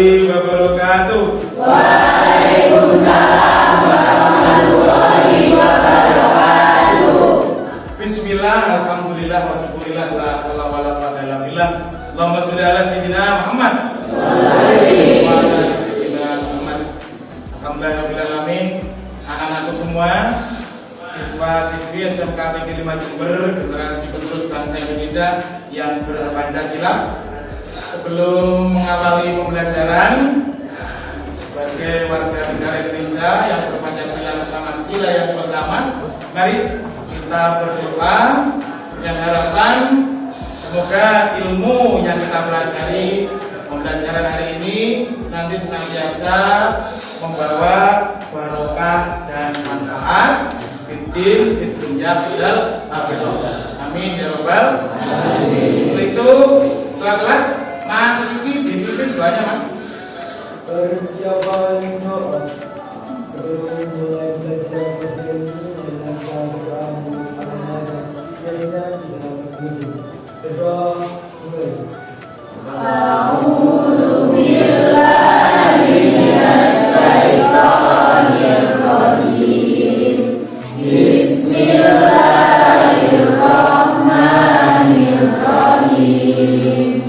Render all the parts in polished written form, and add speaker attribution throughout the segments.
Speaker 1: warahmatullahi wabarakatuh.
Speaker 2: Waalaikumsalam warahmatullahi wabarakatuh.
Speaker 1: Bismillah, alhamdulillah, wa syukurillah, la haula wala quwwata illa billah. Allahumma sholli ala sayyidina Muhammad. Sallallahu alaihi sayyidina Muhammad. Alhamdulillahirabbil alamin. Anak-anakku semua, siswa-siswi SMK Negeri 5 Jember, generasi penerus bangsa Indonesia yang berpancasila. Sebelum mengawali pembelajaran sebagai warga negara Indonesia yang berpancasila pertama sila yang pertama, mari kita berdoa dengan harapan semoga ilmu yang kita pelajari pembelajaran hari ini nanti senantiasa membawa barokah dan manfaat fiddin, fid dunya, fil akhirah. Amin ya rabbal alamin. Untuk itu ketua kelas Mas Kiki dipimpin doanya Mas.
Speaker 3: Persiapan doa sebelum mulai belajar bahasa Indonesia dengan Al-Quran Al-Ma'idah yang dalam sisi. Berdoa mulai.
Speaker 2: A'udzu billahi minasy syaithanir rajim. Bismillahirrahmanirrahim.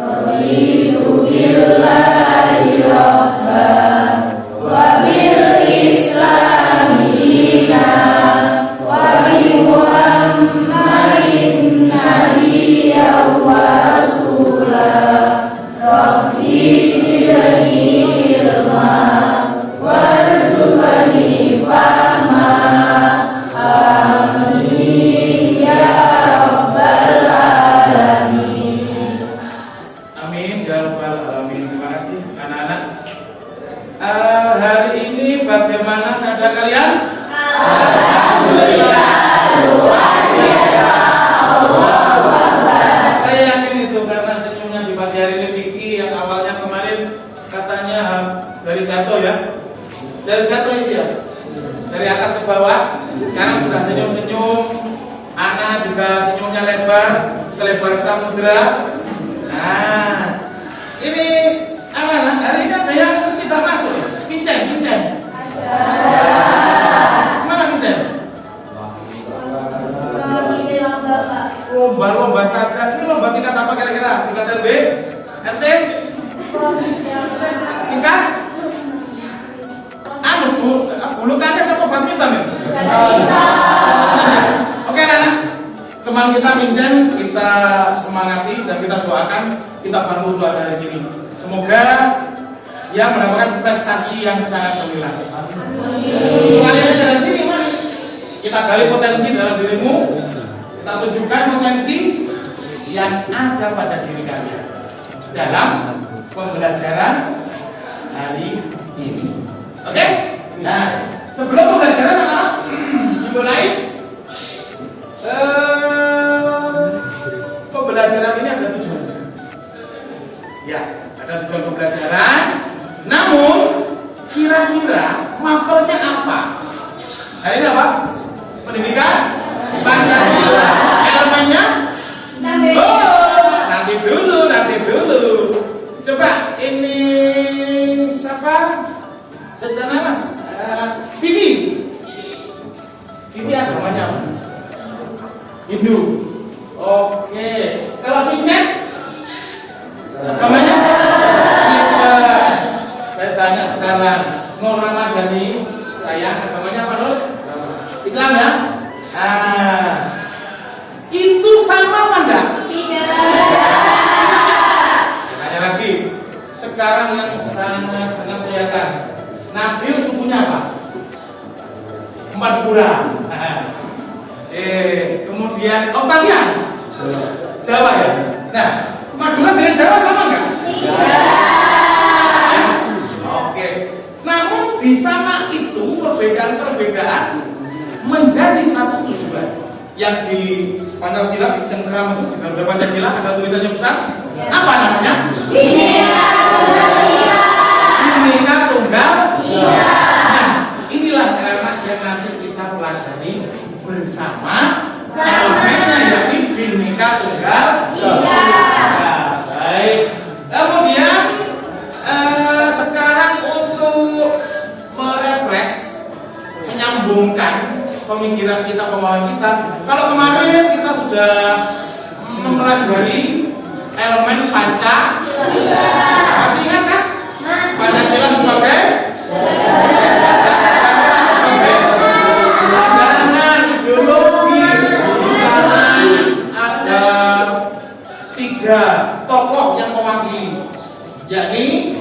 Speaker 2: Raditu billahi rabban wa bil islami dinan wa bi Muhammadin nabiyyan wa rasulah. Rabbi zidni ilma warzuqni fahma. Amin ya rabbal alamin.
Speaker 1: Amin ya rabbal alamin. Terima kasih anak-anak. Hari ini bagaimana keadaan kalian?
Speaker 2: Alhamdulillah luar biasa. Allahu Akbar.
Speaker 1: Saya yakin itu karena senyumnya di pagi hari ini Vicky yang awalnya kemarin katanya dari jatuh ya. Dari jatuh itu ya. Dari atas ke bawah. Sekarang sudah senyum-senyum. Ana juga senyumnya lebar, selebar samudra. Nah, ini anak-anak hari ini ada yang kita masuk ya. Pinceng. Mana pinceng? Lomba saja. Ini lomba tingkat apa kira-kira? Tingkat LB? RT? Tingkat? Bulu tangkis apa badminton ya? Oke anak-anak, teman kita pinceng, kita semangati dan kita doakan, kita bantu doa dari sini. Semoga dia mendapatkan prestasi yang sangat gemilang. Kalian dari sini mari kita gali potensi dalam dirimu, kita tunjukkan potensi yang ada pada diri kalian dalam pembelajaran hari ini. Oke? Nah, sebelum pembelajaran anak dimulai, pembelajaran ini ada tujuan. Ya, ada tujuan pembelajaran. Namun, kira-kira mapelnya apa? Hari ini apa? Pendidikan Pancasila. Elemennya? Nanti dulu. Coba ini siapa? Sejana Mas. Vivi agamanya apa? Hindu. Oke. Kalau Vincent agamanya Kristen. Saya tanya sekarang, Nur Ramadhani, saya agamanya apa Nur? Islam ya? Itu sama apa enggak? Saya tanya lagi. Sekarang yang sangat kelihatan. Nabil sukunya apa? Empat kurang. Kemudian Octavian Jawa ya. Nah, Madura dengan Jawa sama nggak? Tidak. Oke. Namun di sana itu perbedaan menjadi satu tujuan. Yang di Pancasila, di cengkeram itu, di Garuda Pancasila ada tulisannya besar. Apa namanya? Bhinneka Tunggal Ika. Nah, inilah anak yang nanti kita pelajari bersama elemennya yakni Bhinneka Tunggal Ika. Baik. Kemudian pemikiran kita, pemahaman kita. Kalau kemarin kita sudah mempelajari elemen Pancasila. Masih ingat kan? Pancasila sebagai pandangan ideologi. Di sana ada 3 tokoh yang mewakili, yakni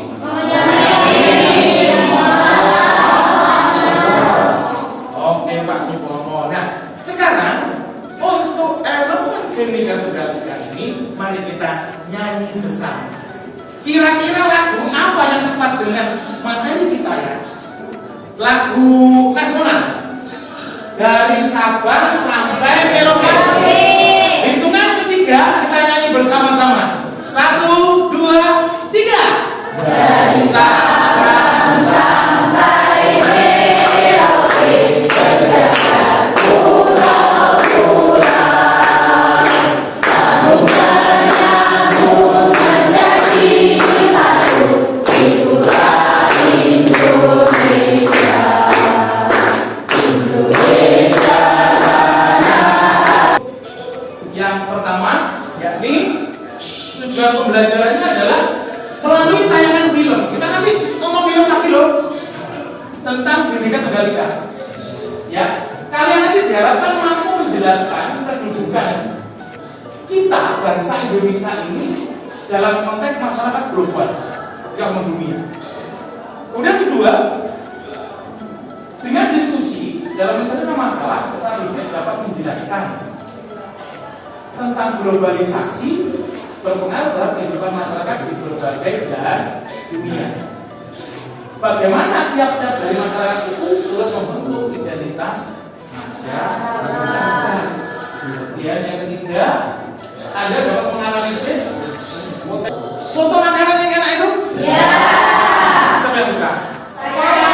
Speaker 1: oke Pak Supomo. Nah, sekarang untuk elemen Bhinneka Tunggal Ika ini, mari kita nyanyi bersama. Kira-kira lagu apa yang tepat dengan materi kita ya? Lagu nasional dari Sabang sampai Merauke. Hitungan ketiga kita nyanyi bersama-sama. 1, 2, 3. Dari Sabang sampai Merauke, terdapat pulau-pulau, sambung menyambung menjadi satu, itulah Indonesia. Indonesia yang pertama, yakni tujuan pembelajarannya adalah melalui tayangan film. Kita nanti ngomong film lagi loh tentang Bhinneka Tunggal Ika. Ya, kalian nanti diharapkan mampu menjelaskan kedudukan kita bangsa Indonesia ini dalam konteks masyarakat global yang mendunia. Kemudian kedua, dengan diskusi dalam menceritakan masalah, selanjutnya dapat menjelaskan tentang globalisasi berpengaruh terhadap kehidupan masyarakat di berbagai belahan dunia. Bagaimana tiap-tiap dari masyarakat itu turut membentuk identitas masyarakat. Kemudian yang ketiga, Anda dapat menganalisis soto makanan yang enak itu? Ya. Siapa yang suka? Saya.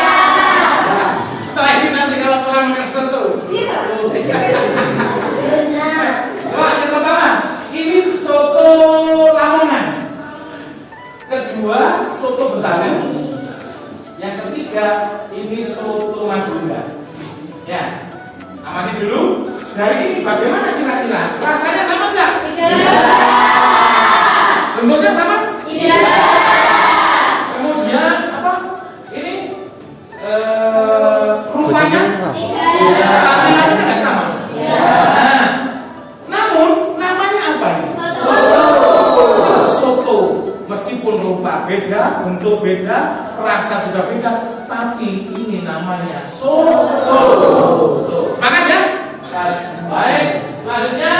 Speaker 1: Setelah ini nanti kalau pulang makan soto. Iya. Wah, yang pertama, ini soto Lamongan. Kedua, soto Betawi. Yang ketiga, ini soto Madura. Ya, amati dulu. Dari ini bagaimana kira-kira? Rasanya sama enggak? Tidak. Bentuknya sama? Tidak. Kemudian apa? Ini rupanya? Tidak. Tampilannya enggak sama? Tidak. Nah, namun namanya apa ini? Soto. Meskipun rupa beda, bentuk beda, rasa juga beda, tapi ini namanya soto. Semangat ya? Baik, selanjutnya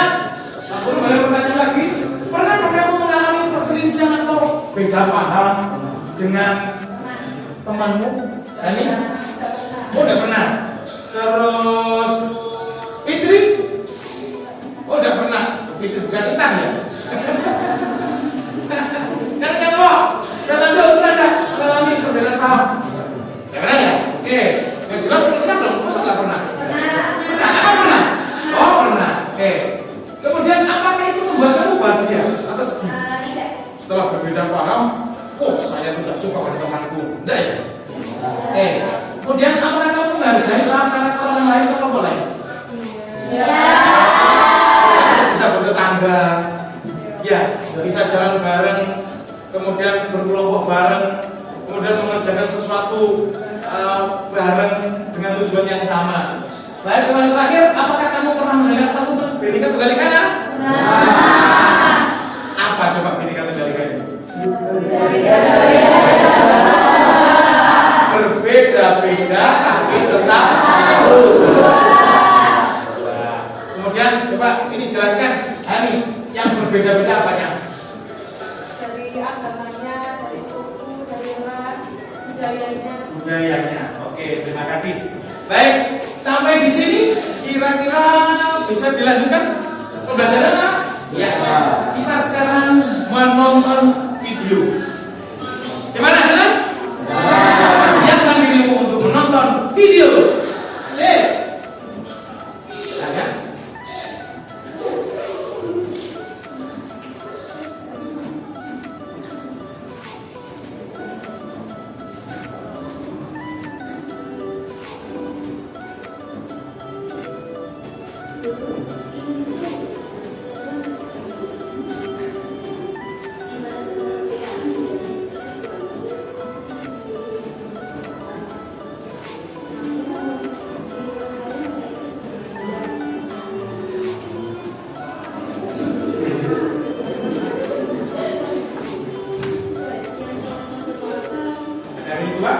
Speaker 1: aku boleh bertanya lagi. Pernahkah kamu mengalami perselisihan atau beda paham dengan temanmu? Dani? Oh, udah pernah. Terus Fitri? Oh, udah pernah. Fitri bukan hitam ya? Jangan kok. Jangan dulu pernah mengalami perbedaan paham. Ya pernah ya? Oke. Yang jelas pernah dong. Masa nggak pernah? Pernah. Apa pernah? Oh pernah. Oke. Kemudian apakah itu membuat kamu bahagia atau sedih? Tidak. Setelah berbeda paham, oh saya tidak suka pada temanku. Tidak ya? Oke. Kemudian apakah kamu menghargai karakter orang lain atau kelompok lain? Ya. Bisa bertetangga. Ya. Bisa jalan bareng. Kemudian berkelompok bareng. Kemudian mengerjakan sesuatu bareng dengan tujuan yang sama. Baik, teman terakhir, apakah kamu pernah mendengar satu Bhinneka Tunggal Ika? Apa coba Bhinneka Tunggal Ika itu? Berbeda-beda tapi tetap satu. Kemudian coba ini jelaskan, Hani, yang berbeda-beda apanya?
Speaker 2: Dari agamanya, dari suku, dari ras, budayanya.
Speaker 1: Budayanya. Oke, terima kasih. Baik, sampai di sini kira-kira bisa dilanjutkan pembelajaran? Ya. Kita sekarang menonton video. Gimana sana? Siapkan dirimu untuk menonton video. Sip. Silakan. Ada yang kedua?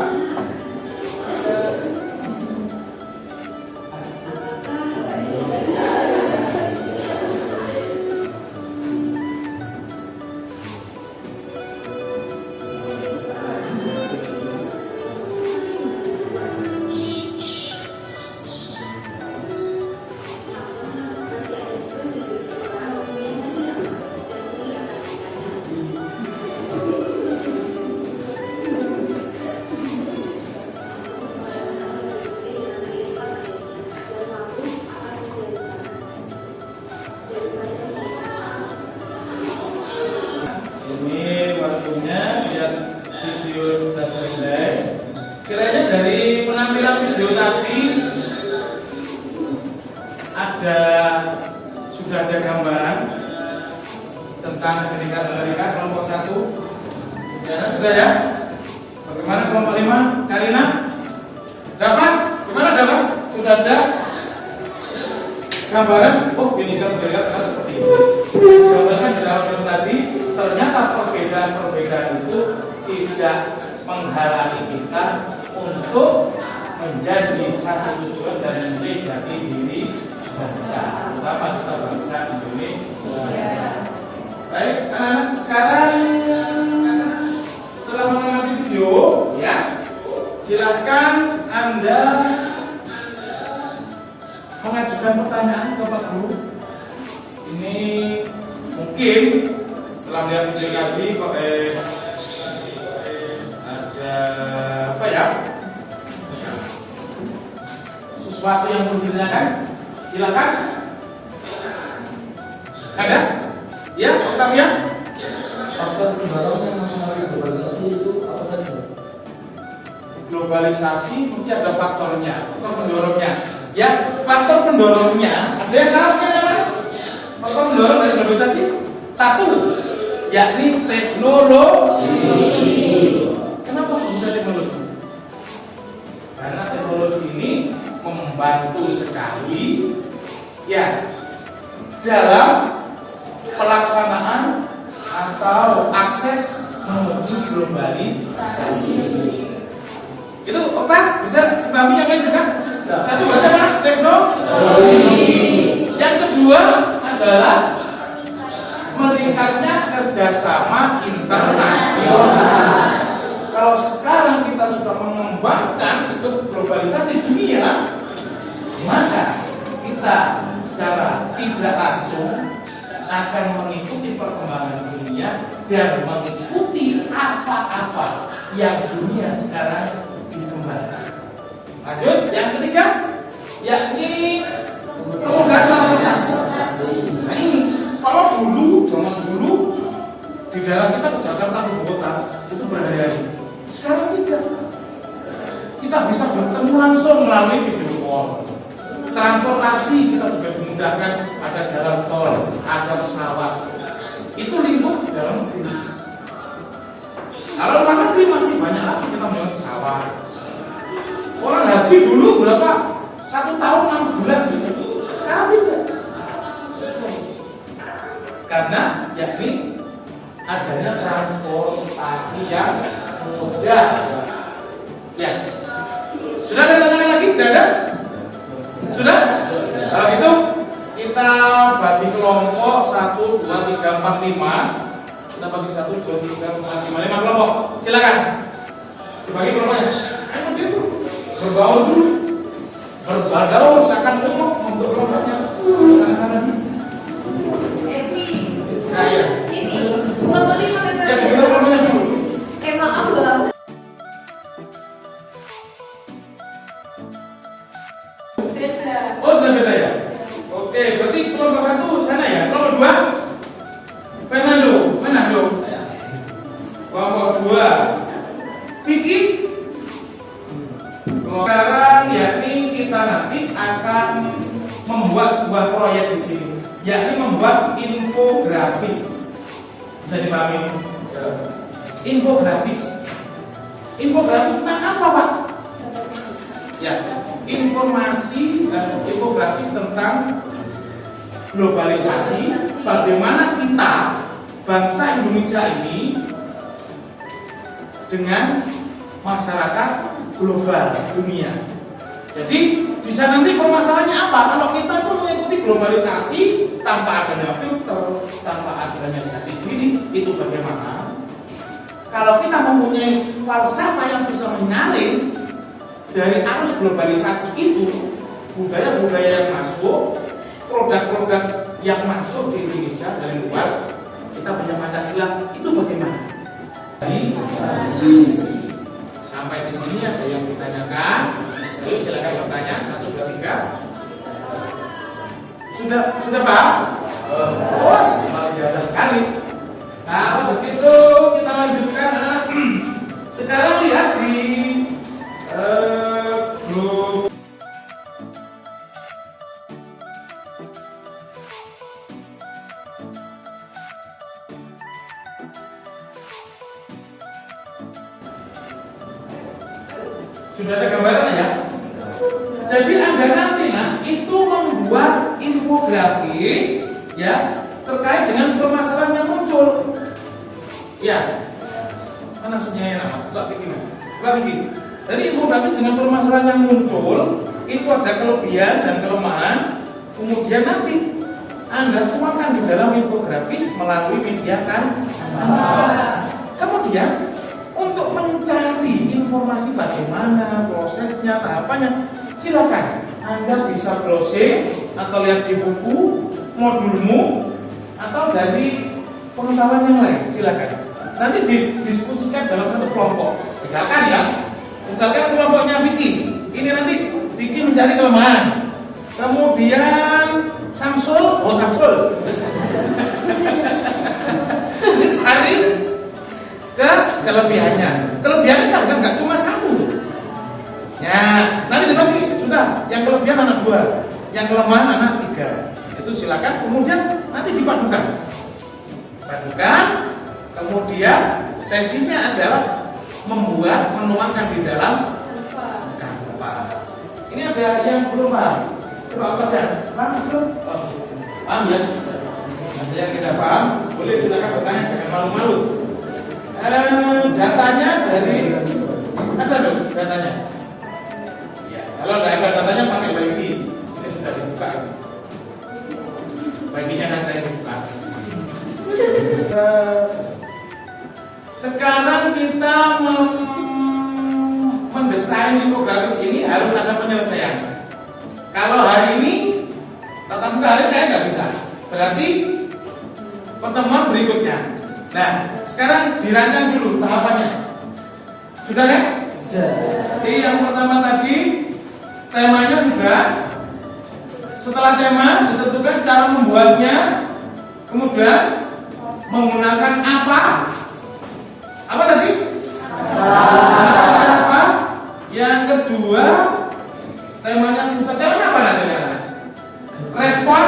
Speaker 1: Ini waktunya lihat video sudah selesai. Kiranya dari penampilan video tadi sudah ada gambaran tentang Genika Genika kelompok 1. Ya, sudah ya? Bagaimana kelompok 5? Karina? Dapat? Gimana dapat? Sudah ada gambaran? Oh, Genika Genika seperti ini. Gambaran di dalam film tadi. Ternyata perbedaan-perbedaan itu tidak menghalangi kita untuk menjadi satu tujuan dan menjadi diri bangsa, terutama kita bangsa Indonesia. Baik, anak-anak, sekarang setelah mengamati video, ya, silakan Anda mengajukan pertanyaan ke Pak Guru. Ini mungkin setelah melihat video tadi kok ada apa ya? Sesuatu yang perlu ditanyakan? Silakan. Ada? Ya, Octavia?
Speaker 3: Faktor pendorongnya mengenai globalisasi itu apa saja?
Speaker 1: Globalisasi mesti ada faktornya, faktor pendorongnya. Ya, faktor pendorongnya ada yang tahu kan? Faktor pendorong dari globalisasi? 1, yakni teknologi. Kenapa bisa teknologi? Karena teknologi ini membantu sekali ya dalam pelaksanaan atau akses menuju globalisasi. Itu apa? Bisa dipahami yang lain juga? 1 berarti apa? Teknologi. Yang kedua adalah meningkatnya kerjasama internasional. Kalau sekarang kita sudah mengembangkan itu globalisasi dunia, maka kita secara tidak langsung akan mengikuti perkembangan dunia dan mengikuti apa-apa yang dunia sekarang dikembangkan. Lanjut, yang ketiga, yakni perubahan lalu. Nah ini. Kalau zaman dulu di daerah kita ke Jakarta ke kota itu berhari-hari. Sekarang tidak. Kita bisa bertemu langsung melalui video call. Transportasi kita juga dimudahkan, ada jalan tol, ada pesawat. Itu lingkup dalam negeri. Kalau luar negeri masih banyak lagi kita melihat pesawat. Orang haji dulu berapa? 1 tahun 6 bulan bisa. Sekarang tidak. Karena yakni adanya transportasi yang mudah. Ya. Sudah ada pertanyaan lagi? Tidak ada? Sudah? Kalau gitu kita bagi kelompok 1, 2, 3, 4, 5. Kita bagi 1, 2, 3, 4, 5, 5 kelompok. Silakan. Dibagi kelompoknya. Ayo begitu. Berbaur dulu. Berbadaur seakan umum untuk kelompoknya. Sana-sana dulu.
Speaker 2: Ini kelompok 5 kan?
Speaker 1: Ya, begitu kelompoknya dulu.
Speaker 2: Maaf Bang. Beda.
Speaker 1: Oh, sudah beda ya? Oke, berarti kelompok 1 sana ya. Kelompok 2 Fernando, mana dong? Kelompok 2 Vicky. Sekarang yakni kita nanti akan membuat membuat sebuah proyek di sini, yakni membuat infografis. Bisa dipahami? Infografis. Infografis tentang apa, Pak? Ya, informasi infografis tentang globalisasi, bagaimana kita bangsa Indonesia ini dengan masyarakat global dunia. Jadi bisa nanti permasalahannya apa? Kalau kita itu mengikuti globalisasi tanpa adanya filter, tanpa adanya jati diri, itu bagaimana? Kalau kita mempunyai falsafah yang bisa menyalin dari arus globalisasi itu, budaya-budaya yang masuk, produk-produk yang masuk di Indonesia dari luar, kita punya Pancasila, itu bagaimana? Sampai di sini ada yang ditanyakan? Ayo silakan bertanya. 1, 2, 3. Sudah Pak? Bos, luar biasa sekali. Nah, begitu kita lanjutkan. Sekarang lihat di grup. Sudah ada gambaran ya? Jadi Anda nanti itu membuat infografis ya terkait dengan permasalahan yang muncul. Ya. Mana sebenarnya nama? Coba bikin. Jadi infografis dengan permasalahan yang muncul itu ada kelebihan dan kelemahan. Kemudian nanti Anda tuangkan di dalam infografis melalui media kan. Kemudian untuk mencari informasi bagaimana prosesnya, tahapannya, silakan Anda bisa browsing atau lihat di buku, modulmu, atau dari pengetahuan yang lain, silakan. Nanti didiskusikan dalam satu kelompok. Misalkan kelompoknya Vicky, ini nanti Vicky mencari kelemahan. Kemudian Samsul cari ke kelebihannya. Kelebihannya kan nggak cuma satu. Ya, nanti dibagi. Sudah, yang kelebihan anak 2, yang kelemahan anak 3. Itu silakan. Kemudian nanti dipadukan. Kemudian sesinya adalah menuangkan di dalam Canva. Ini ada yang belum paham. Coba paham belum? Paham ya? Ada yang tidak paham, boleh silakan bertanya, jangan malu-malu. Datanya dari ada dong datanya. Ya, kalau nggak ada datanya pakai Wifi. Ini sudah dibuka. Wifi-nya kan saya dibuka. Sekarang kita mendesain infografis ini harus ada penyelesaian. Kalau hari ini tatap muka hari kayak nggak bisa. Berarti pertemuan berikutnya. Nah, sekarang dirancang dulu tahapannya. Sudah kan? Sudah. Jadi yang pertama tadi temanya sudah. Setelah tema ditentukan cara membuatnya. Kemudian menggunakan apa? Apa tadi? Apa? Yang kedua temanya sudah. Temanya apa nantinya? Respon.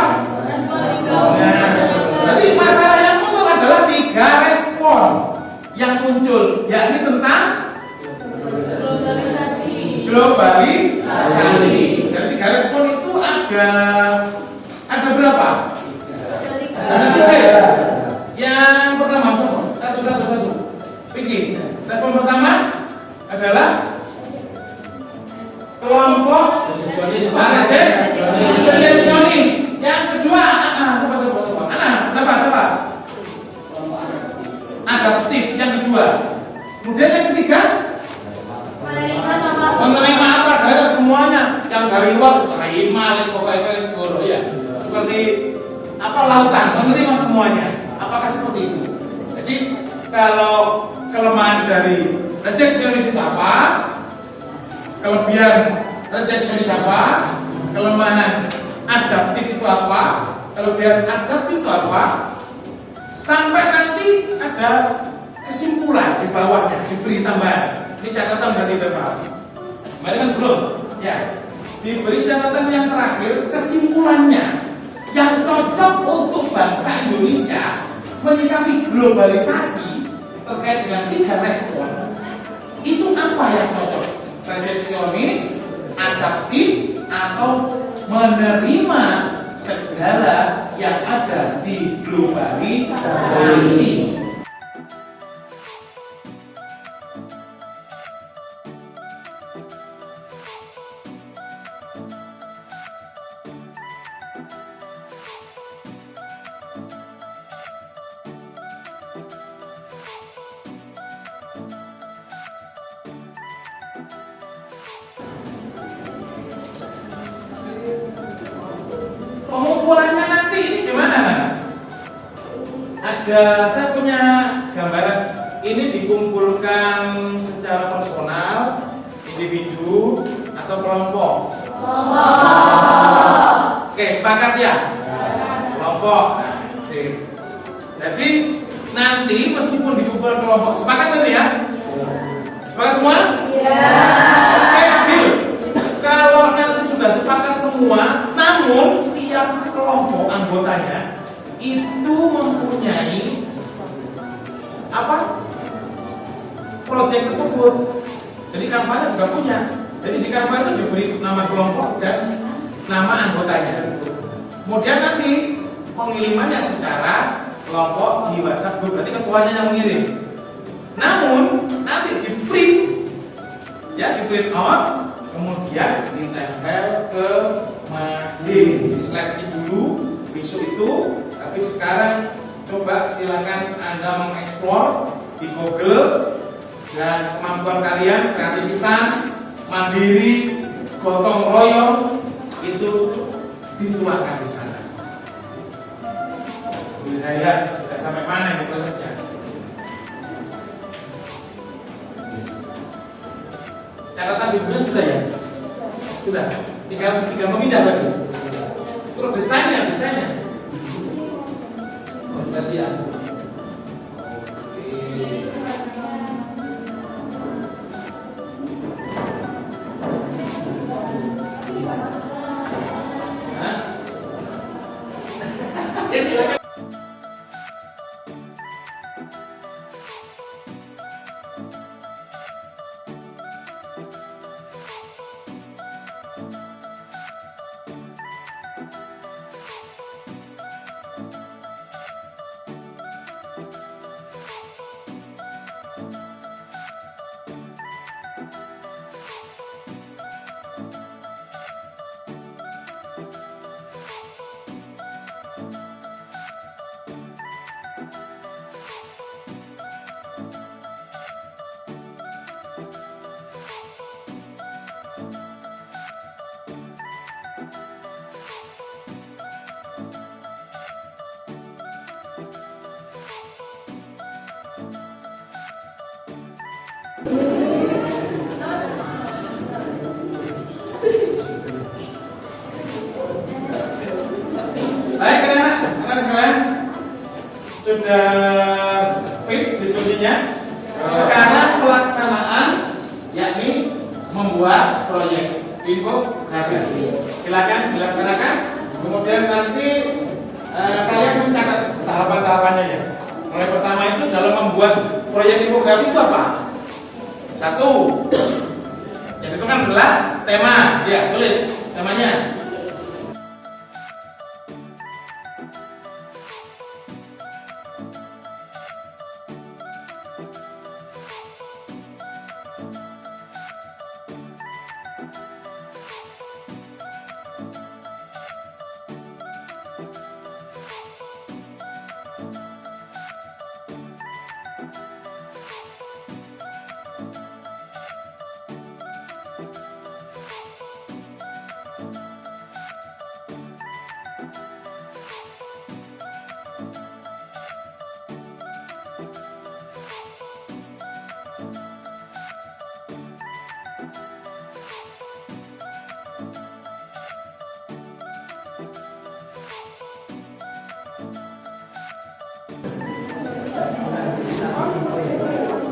Speaker 1: Jadi masalah yang muncul adalah 3 respon yang muncul, yakni tentang globalisasi. Dan 3 respon itu ada berapa? Ada 3 ya. Yang pertama satu. Begini. Respon pertama adalah kelompok resepsionis. Yang kedua apa? Adaptif. Yang kedua. Kemudian yang ketiga menerima apa adanya semuanya. Yang dari luar terima, pokoknya segoro ya. Seperti apa lautan, menerima semuanya. Apakah seperti itu? Jadi kalau kelemahan dari resepsionis itu apa? Kelebihan resepsionis apa? Kelemahan adaptif itu apa? Kelebihan adaptif itu apa? Sampai nanti ada kesimpulan di bawahnya, diberi tambahan. Ini catatan dari Bapak. Kemarin kan belum? Ya. diberi catatan yang terakhir, kesimpulannya yang cocok untuk bangsa Indonesia menyikapi globalisasi terkait dengan 3 respon itu apa yang cocok? Resepsionis, adaptif, atau menerima segala yang ada di globalisasi. Pengumpulannya nanti ini gimana? Saya punya gambaran. Ini dikumpulkan secara personal, individu, atau kelompok? Oke, sepakat ya? Kelompok. Nah, oke. Jadi nanti meskipun dikumpulkan kelompok, sepakat tadi ya? Sepakat semua? Oke, deal. Kalau nanti sudah sepakat semua, namun tiap kelompok anggotanya itu mempunyai apa? Proyek tersebut. Jadi kampanye juga punya. Jadi di kampanye itu diberi nama kelompok dan nama anggotanya. Kemudian nanti pengirimannya secara kelompok di WhatsApp group. Berarti ketuanya yang mengirim. Namun nanti di print, ya di print out, kemudian ditempel ke mading, diseleksi dulu besok itu. Tapi sekarang coba silakan Anda mengeksplor di Google, dan kemampuan kalian, kreativitas, mandiri, gotong royong itu dituangkan di sana. Jadi saya lihat sudah sampai mana ini prosesnya. Catatan bukunya sudah ya? Sudah. Tinggal memindah lagi. Terus desainnya. Oh, tadi ya. Baik anak-anak sekalian, sudah fit diskusinya. Sekarang pelaksanaan, yakni membuat proyek infografis. Silakan dilaksanakan. Kemudian nanti kalian mencatat tahapan-tahapannya ya. Mulai pertama itu dalam membuat proyek infografis itu apa? 1, yang itu kan adalah tema. Ya, tulis temanya.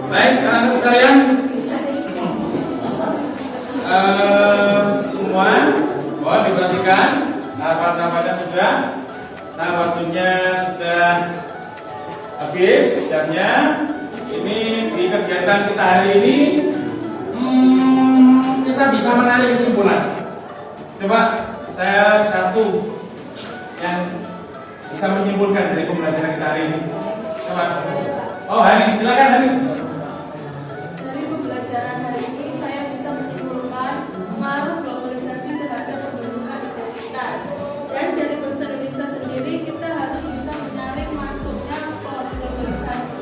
Speaker 1: Baik, anak-anak sekalian, semua apakah sudah? Nah, waktunya sudah habis jamnya. Ini di kegiatan kita hari ini kita bisa menarik kesimpulan. Coba saya satu yang bisa menyimpulkan dari pembelajaran kita hari ini. Coba. Oh, Hani, silakan Hani.
Speaker 2: Dari pembelajaran hari ini saya bisa menyimpulkan pengaruh globalisasi terhadap pembentukan identitas. Dan dari bangsa Indonesia sendiri kita harus bisa menyaring masuknya globalisasi.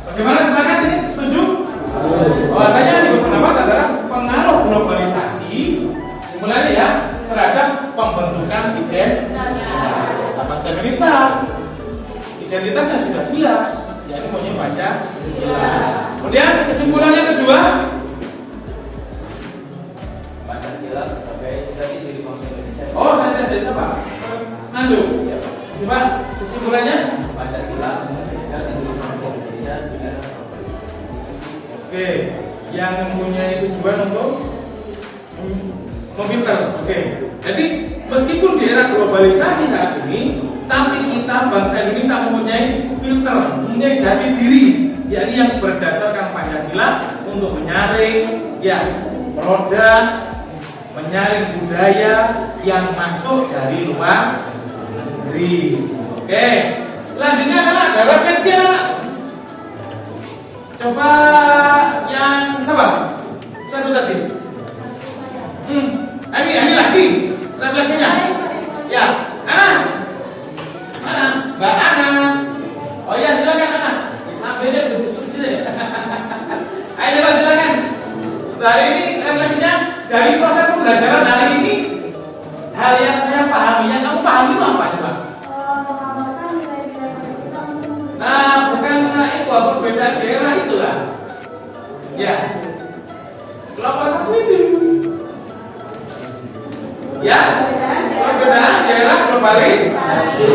Speaker 1: Bagaimana, sepakat ini? Setuju? Bahwasanya di berpendapat adalah pengaruh globalisasi sebenarnya ya terhadap pembentukan identitas bangsa Indonesia. Identitasnya sudah jelas, yakni punya Pancasila. Kemudian kesimpulannya kedua,
Speaker 3: Pancasila sebagai jati diri bangsa Indonesia.
Speaker 1: oh saya coba Nandu. Coba kesimpulannya.
Speaker 3: Pancasila sebagai jati diri bangsa Indonesia.
Speaker 1: Oke, yang mempunyai tujuan untuk memfilter. Oke, jadi meskipun di era globalisasi saat ini, tapi kita bangsa Indonesia mempunyai filter, mempunyai jati diri, yakni yang berdasarkan Pancasila untuk menyaring, ya, produk, menyaring budaya yang masuk dari luar negeri. Oke, selanjutnya adalah ada refleksi anak. Coba yang sabar, satu tadi. Ini lagi refleksinya. Ya, Ana, Mbak Ana. Oh ya, silakan Ana. Ambilnya berbusuk gitu ya. Ayo coba silakan. Untuk hari ini refleksinya dari proses pembelajaran hari ini, hal yang saya pahami, yang kamu pahami itu apa coba?
Speaker 2: Mengamalkan nilai-nilai Pancasila untuk
Speaker 1: Nah, bukan saya itu berbeda daerah itulah. Ya. Kelompok satu itu. Ya. Perbedaan daerah globalisasi.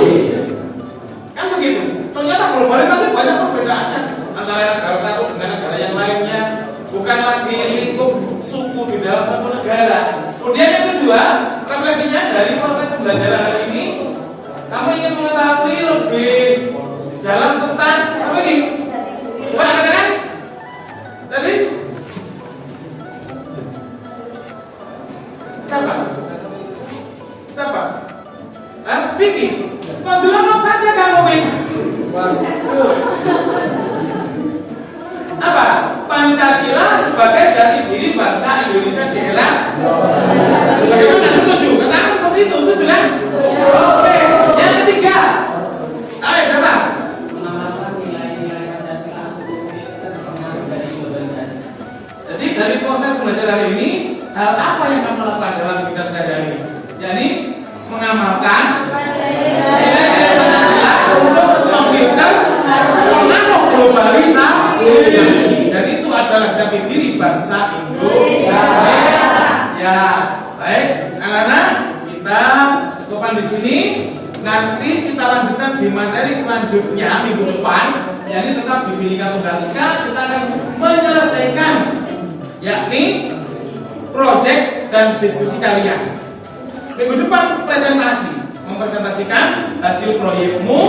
Speaker 1: Kan begitu. Ternyata globalisasi banyak perbedaannya antara negara satu dengan negara yang lainnya. Bukan lagi lingkup suku di dalam satu negara. Kemudian yang kedua, refleksinya dari proses pembelajaran hari ini, kamu ingin mengetahui lebih dalam tentang apa ini? Coba katakan tadi siapa? Siapa? Vicky. Ngomong saja kamu Vicky. Apa? Pancasila sebagai jati diri bangsa Indonesia di era. Bagaimana, setuju? Katakan seperti itu, setuju kan? Oke. Yang ketiga, ayo berapa?
Speaker 3: Mengamalkan nilai-nilai Pancasila untuk terpengaruh dari globalisasi.
Speaker 1: Jadi dari proses pembelajaran ini, hal apa yang kamu lakukan dalam bidang sehari-hari ini? Jadi mengamalkan nilai-nilai Pancasila untuk memfilter pengaruh globalisasi. Dan itu adalah jati diri bangsa Indonesia. Ya, baik, anak-anak, kita cukupkan di sini. Nanti kita lanjutkan di materi selanjutnya minggu depan. Jadi tetap di Bhinneka Tunggal Ika kita akan menyelesaikan, yakni proyek dan diskusi kalian. Minggu depan presentasi, mempresentasikan hasil proyekmu,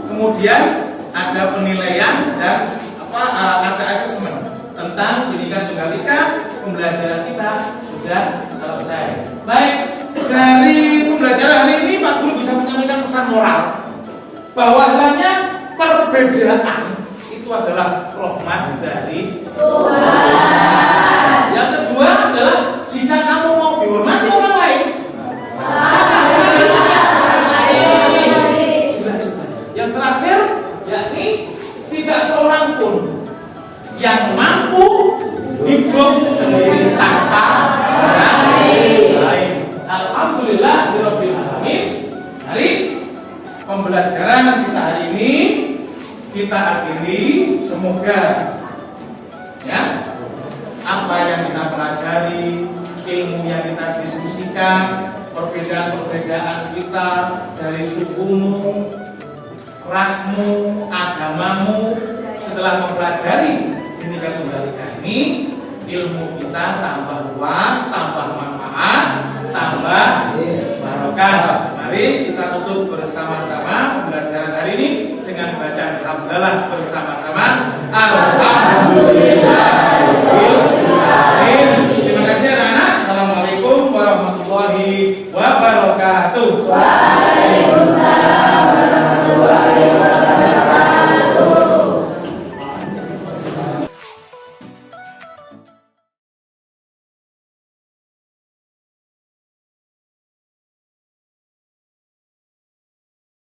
Speaker 1: kemudian ada penilaian dan ada assessment tentang Bhinneka Tunggal Ika. Pembelajaran kita sudah selesai. Baik, dari pembelajaran hari ini Pak Guru bisa menyampaikan pesan moral bahwasanya perbedaan itu adalah rahmat dari Tuhan. Yang kedua adalah jika kamu mau dihormati orang lain, maka hormati orang lain. Jelas. Yang terakhir, yakni tidak seorang pun yang mampu hidup sendiri tanpa orang lain. Alhamdulillah birabbil alamin. Hari pembelajaran kita hari ini kita akhiri. Semoga ya apa yang kita pelajari, ilmu yang kita diskusikan, perbedaan-perbedaan kita dari sukumu, rasmu, agamamu, setelah mempelajari Bhinneka Tunggal Ika ini, ilmu kita tambah luas, tambah manfaat, tambah barokah. Mari kita tutup bersama-sama pembelajaran hari ini dengan bacaan hamdalah bersama-sama. Alhamdulillah. Terima kasih anak-anak. Assalamualaikum warahmatullahi wabarakatuh.